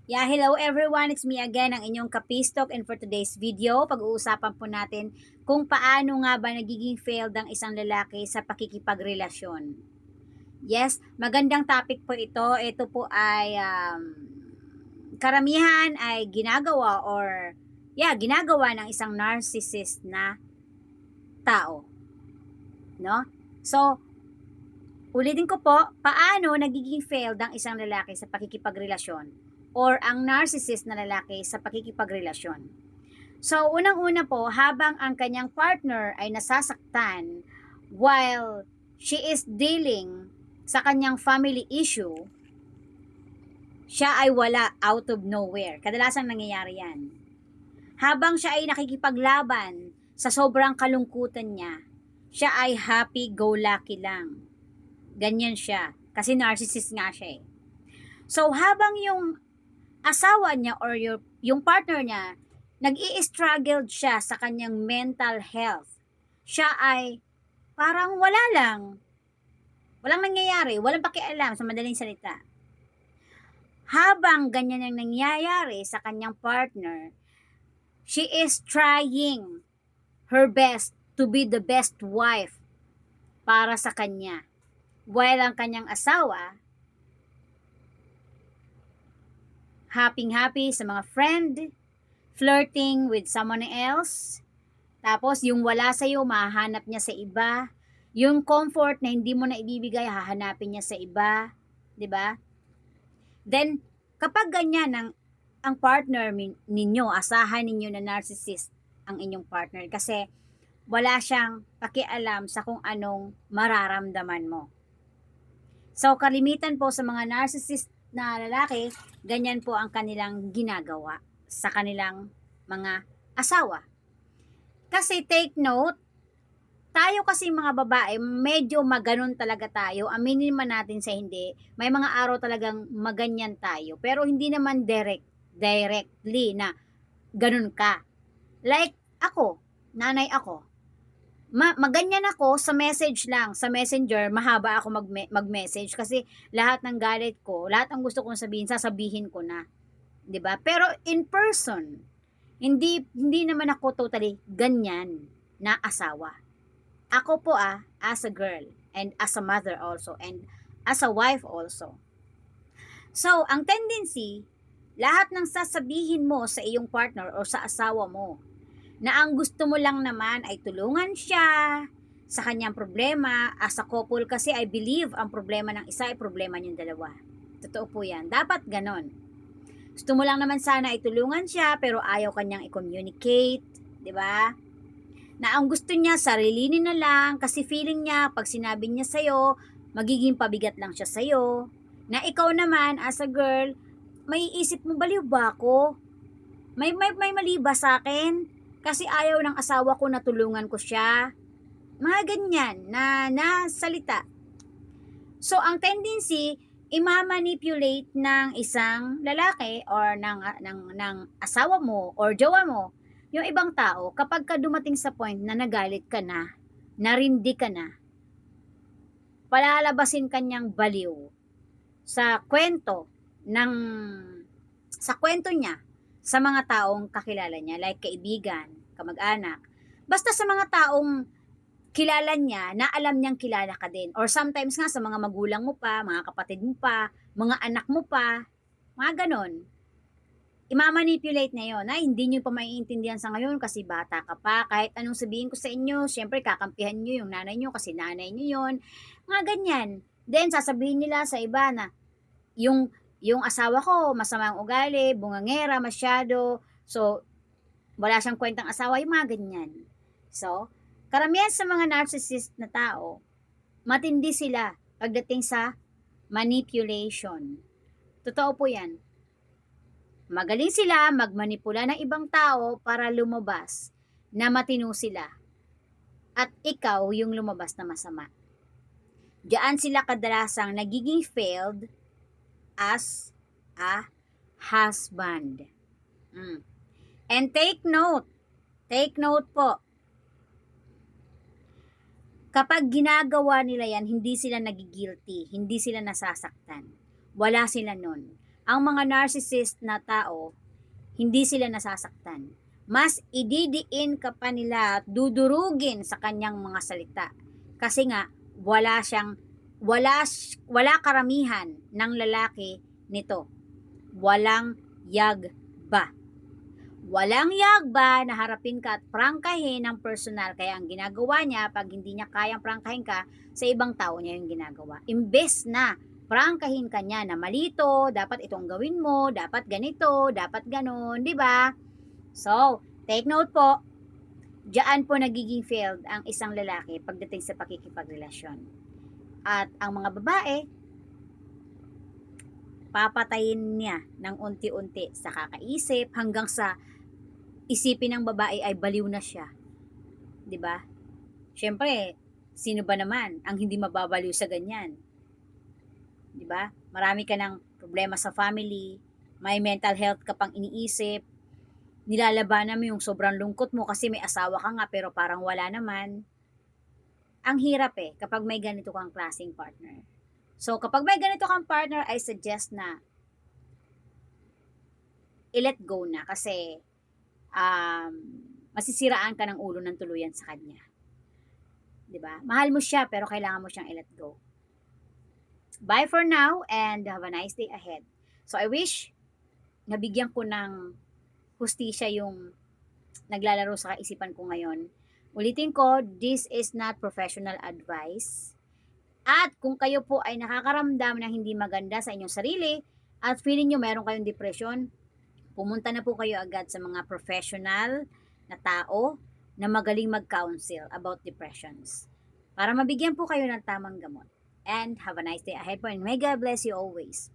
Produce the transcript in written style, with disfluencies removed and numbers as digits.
Yeah, hello everyone. It's me again, ang inyong Kapistok, and for today's video, pag-uusapan po natin kung paano nga ba nagiging failed ang isang lalaki sa pakikipagrelasyon. Yes, magandang topic po ito. Ito po ay karamihan ay ginagawa ginagawa ng isang narcissist na tao, no? So, ulitin ko po, paano nagiging failed ang isang lalaki sa pakikipagrelasyon or ang narcissist na lalaki sa pakikipagrelasyon. So, unang-una po, habang ang kanyang partner ay nasasaktan while she is dealing sa kanyang family issue, siya ay wala out of nowhere. Kadalasang nangyayari yan. Habang siya ay nakikipaglaban sa sobrang kalungkutan niya, siya ay happy-go-lucky lang. Ganyan siya. Kasi narcissist nga siya eh. So, habang yung asawa niya or yung partner niya, nag-i-struggle siya sa kanyang mental health, siya ay parang wala lang. Walang nangyayari. Walang pakialam sa madaling salita. Habang ganyan ang nangyayari sa kanyang partner, she is trying her best to be the best wife para sa kanya. While ang kanyang asawa, happy-happy sa mga friend, flirting with someone else, tapos yung wala sa'yo, mahanap niya sa iba, yung comfort na hindi mo na ibibigay, hahanapin niya sa iba, di ba? Then, kapag ganyan ang partner ninyo, asahan ninyo na narcissist ang inyong partner kasi wala siyang pakialam sa kung anong mararamdaman mo. So, kalimitan po sa mga narcissist na lalaki, ganyan po ang kanilang ginagawa sa kanilang mga asawa. Kasi take note, tayo kasi mga babae, medyo maganon talaga tayo. Aminin man natin sa hindi, may mga araw talagang maganyan tayo. Pero hindi naman directly na ganun ka. Like ako, nanay ako, maganyan ako sa message lang, sa messenger, mahaba ako mag-message kasi lahat ng galit ko, lahat ng gusto kong sabihin, sasabihin ko na. 'Di ba? Pero in person, hindi naman ako totally ganyan na asawa. Ako po as a girl and as a mother also and as a wife also. So, ang tendency, lahat ng sasabihin mo sa iyong partner o sa asawa mo, na ang gusto mo lang naman ay tulungan siya sa kanyang problema. As a couple kasi, I believe ang problema ng isa ay problema niyong dalawa. Totoo po yan. Dapat ganon. Gusto mo lang naman sana ay tulungan siya pero ayaw kanyang i-communicate. Di ba? Na ang gusto niya, sarilinin na lang kasi feeling niya, pag sinabi niya sa'yo, magiging pabigat lang siya sa'yo. Na ikaw naman, as a girl, may isip mo, baliw ba ako? May mali ba sa akin? Kasi ayaw ng asawa ko na tulungan ko siya. Mga ganyan na salita. So, ang tendency, ima-manipulate ng isang lalaki or ng asawa mo or jowa mo yung ibang tao kapag ka dumating sa point na nagalit ka na, narindi ka na, palalabasin kanyang baliw sa kwento ng sa kwento niya sa mga taong kakilala niya, like kaibigan, kamag-anak, basta sa mga taong kilala niya na alam niyang kilala ka din. Or sometimes nga sa mga magulang mo pa, mga kapatid mo pa, mga anak mo pa, mga ganon. Imamanipulate na yon na hindi niyo pa maiintindihan sa ngayon kasi bata ka pa. Kahit anong sabihin ko sa inyo, syempre kakampihan niyo yung nanay niyo kasi nanay niyo yon. Mga ganyan. Then sasabihin nila sa iba na yung asawa ko masama ang ugali, bungangera masyado. So wala siyang kwentang asawa, yung mga ganyan. So, karamihan sa mga narcissist na tao, matindi sila pagdating sa manipulation. Totoo po yan. Magaling sila magmanipula ng ibang tao para lumabas na matino sila. At ikaw yung lumabas na masama. Diyan sila kadalasang nagiging failed as a husband. And take note po, kapag ginagawa nila yan, hindi sila nagigilty, hindi sila nasasaktan. Wala sila nun. Ang mga narcissist na tao, hindi sila nasasaktan. Mas ididiin ka pa nila at dudurugin sa kanyang mga salita. Kasi nga, wala karamihan ng lalaki nito. Walang yagba. Walang yagba na harapin ka at prangkahin ng personal. Kaya ang ginagawa niya, pag hindi niya kayang prangkahin ka, sa ibang tao niya yung ginagawa. Imbes na prangkahin ka niya na malito, dapat itong gawin mo, dapat ganito, dapat ganon, di ba? So, take note po, diyan po nagiging failed ang isang lalaki pagdating sa pakikipagrelasyon. At ang mga babae, papatayin niya ng unti-unti sa kakaisip hanggang sa isipin ng babae ay baliw na siya. 'Di ba? Syempre, sino ba naman ang hindi mababaliw sa ganyan? 'Di ba? Marami ka ng problema sa family, may mental health ka pang iniisip, nilalabanan mo yung sobrang lungkot mo kasi may asawa ka nga pero parang wala naman. Ang hirap kapag may ganito kang klaseng partner. So, kapag may ganito kang partner, I suggest na i-let go na kasi masisiraan ka ng ulo ng tuluyan sa kanya. 'Di ba? Mahal mo siya pero kailangan mo siyang i-let go. Bye for now and have a nice day ahead. So I wish nabigyan ko ng hustisya yung naglalaro sa kaisipan ko ngayon. Ulitin ko, this is not professional advice. At kung kayo po ay nakakaramdam ng hindi maganda sa inyong sarili at feeling nyo meron kayong depression, pumunta na po kayo agad sa mga professional na tao na magaling mag-counsel about depressions para mabigyan po kayo ng tamang gamot. And have a nice day ahead po and may God bless you always.